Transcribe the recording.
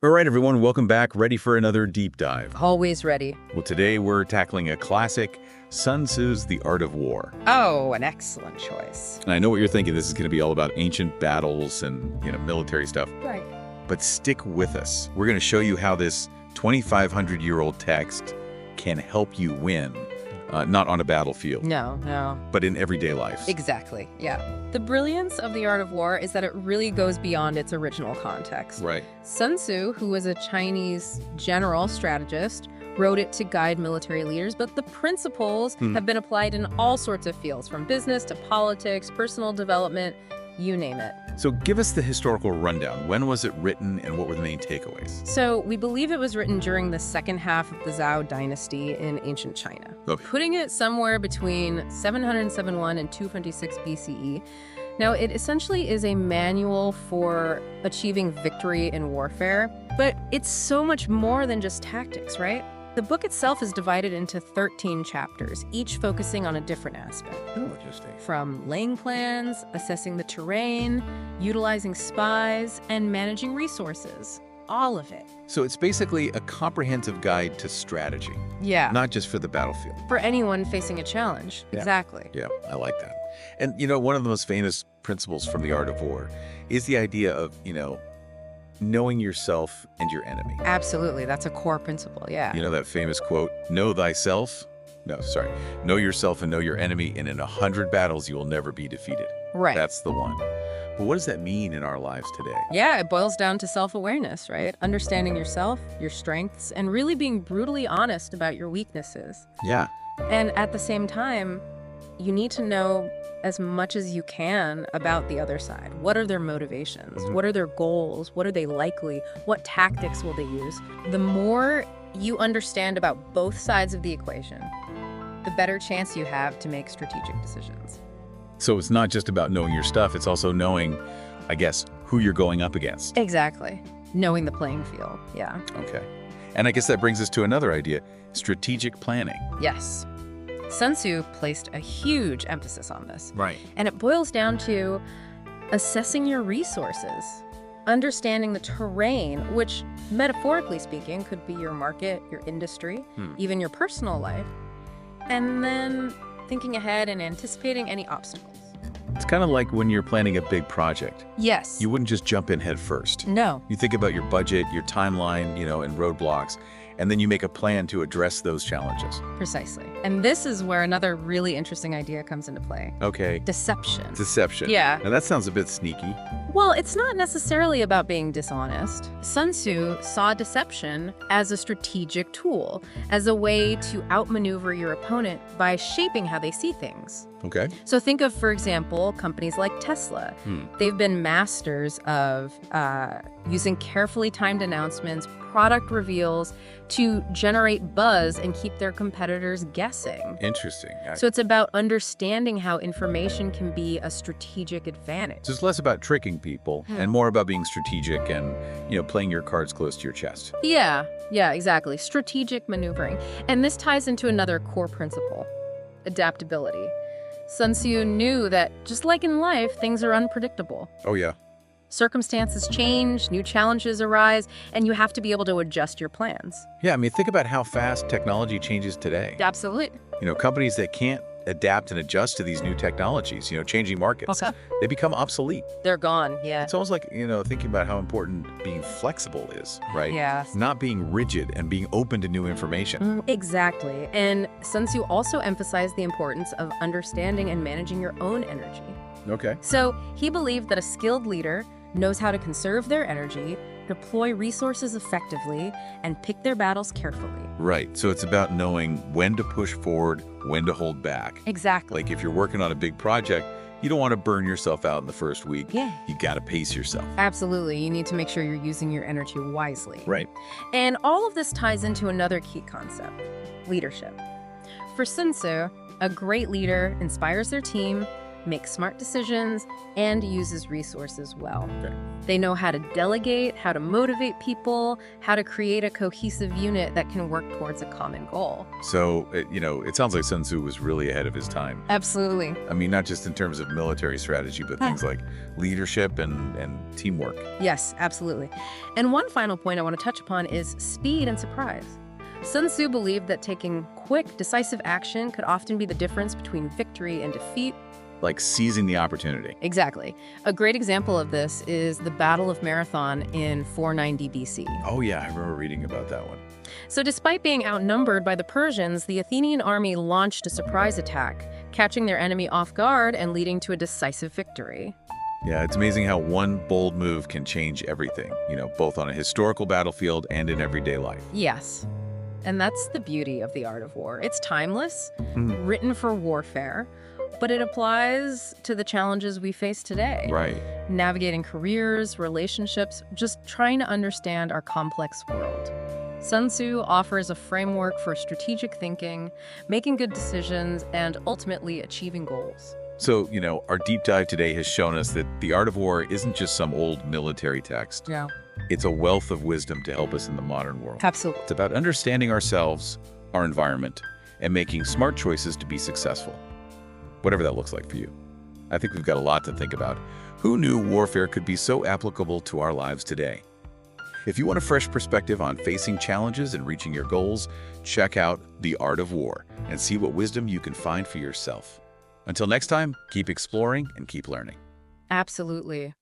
All right, everyone, welcome back. Ready for another deep dive. Always ready. Well, today we're tackling a classic, Sun Tzu's The Art of War. Oh, an excellent choice. And I know what you're thinking. This is going to be all about ancient battles and, military stuff. Right. But stick with us. We're going to show you how this 2,500-year-old text can help you win. Not on a battlefield. No. But in everyday life. Exactly, yeah. The brilliance of The Art of War is that it really goes beyond its original context. Right. Sun Tzu, who was a Chinese general strategist, wrote it to guide military leaders, but the principles have been applied in all sorts of fields, from business to politics, personal development, you name it. So give us the historical rundown. When was it written and what were the main takeaways? So we believe it was written during the second half of the Zhou dynasty in ancient China. Okay. Putting it somewhere between 771 and 226 BCE. Now, it essentially is a manual for achieving victory in warfare, but it's so much more than just tactics, right? The book itself is divided into 13 chapters, each focusing on a different aspect. Oh, interesting. From laying plans, assessing the terrain, utilizing spies, and managing resources. All of it. So it's basically a comprehensive guide to strategy. Yeah. Not just for the battlefield. For anyone facing a challenge. Yeah. Exactly. Yeah, I like that. And, one of the most famous principles from The Art of War is the idea of, knowing yourself and your enemy. Absolutely. That's a core principle, yeah. You know that famous quote, know thyself? No, sorry. Know yourself and know your enemy, and in 100 battles you will never be defeated. Right. That's the one. But what does that mean in our lives today? Yeah, it boils down to self-awareness, right? Understanding yourself, your strengths, and really being brutally honest about your weaknesses. Yeah. And at the same time, you need to know as much as you can about the other side. What are their motivations? What are their goals? What are they likely? What tactics will they use? The more you understand about both sides of the equation, the better chance you have to make strategic decisions. So it's not just about knowing your stuff, it's also knowing, I guess, who you're going up against. Exactly. Knowing the playing field, yeah. Okay. And I guess that brings us to another idea, strategic planning. Yes. Sun Tzu placed a huge emphasis on this. Right. And it boils down to assessing your resources, understanding the terrain, which metaphorically speaking could be your market, your industry, even your personal life, and then thinking ahead and anticipating any obstacles. It's kind of like when you're planning a big project. Yes. You wouldn't just jump in head first. No. You think about your budget, your timeline, and roadblocks, and then you make a plan to address those challenges. Precisely. And this is where another really interesting idea comes into play. Okay. Deception. Deception. Yeah. Now that sounds a bit sneaky. Well, it's not necessarily about being dishonest. Sun Tzu saw deception as a strategic tool, as a way to outmaneuver your opponent by shaping how they see things. Okay. So think of, for example, companies like Tesla. They've been masters of using carefully timed announcements, product reveals to generate buzz and keep their competitors guessing. Interesting. So it's about understanding how information can be a strategic advantage. So it's less about tricking people and more about being strategic and, playing your cards close to your chest. Yeah, exactly. Strategic maneuvering. And this ties into another core principle, adaptability. Sun Tzu knew that, just like in life, things are unpredictable. Oh, yeah. Circumstances change, new challenges arise, and you have to be able to adjust your plans. Yeah, think about how fast technology changes today. Absolutely. Companies that can't adapt and adjust to these new technologies, changing markets, they become obsolete. They're gone, yeah. It's almost like, thinking about how important being flexible is, right? Yes. Not being rigid and being open to new information. Exactly. And Sun Tzu also emphasized the importance of understanding and managing your own energy. Okay. So he believed that a skilled leader knows how to conserve their energy, deploy resources effectively, and pick their battles carefully. Right. So it's about knowing when to push forward, when to hold back. Exactly. Like if you're working on a big project, you don't want to burn yourself out in the first week. Yeah. You got to pace yourself. Absolutely. You need to make sure you're using your energy wisely. Right. And all of this ties into another key concept, leadership. For Sun Tzu, a great leader inspires their team, makes smart decisions, and uses resources well. Okay. They know how to delegate, how to motivate people, how to create a cohesive unit that can work towards a common goal. So, it sounds like Sun Tzu was really ahead of his time. Absolutely. I mean, not just in terms of military strategy, but things like leadership and teamwork. Yes, absolutely. And one final point I want to touch upon is speed and surprise. Sun Tzu believed that taking quick, decisive action could often be the difference between victory and defeat. Like seizing the opportunity. Exactly. A great example of this is the Battle of Marathon in 490 BC. Oh, yeah, I remember reading about that one. So despite being outnumbered by the Persians, the Athenian army launched a surprise attack, catching their enemy off guard and leading to a decisive victory. Yeah, it's amazing how one bold move can change everything, both on a historical battlefield and in everyday life. Yes. And that's the beauty of the art of war. It's timeless, written for warfare, but it applies to the challenges we face today. Right. Navigating careers, relationships, just trying to understand our complex world. Sun Tzu offers a framework for strategic thinking, making good decisions, and ultimately achieving goals. So, our deep dive today has shown us that the art of war isn't just some old military text. Yeah. It's a wealth of wisdom to help us in the modern world. Absolutely. It's about understanding ourselves, our environment, and making smart choices to be successful. Whatever that looks like for you. I think we've got a lot to think about. Who knew warfare could be so applicable to our lives today? If you want a fresh perspective on facing challenges and reaching your goals, check out The Art of War and see what wisdom you can find for yourself. Until next time, keep exploring and keep learning. Absolutely.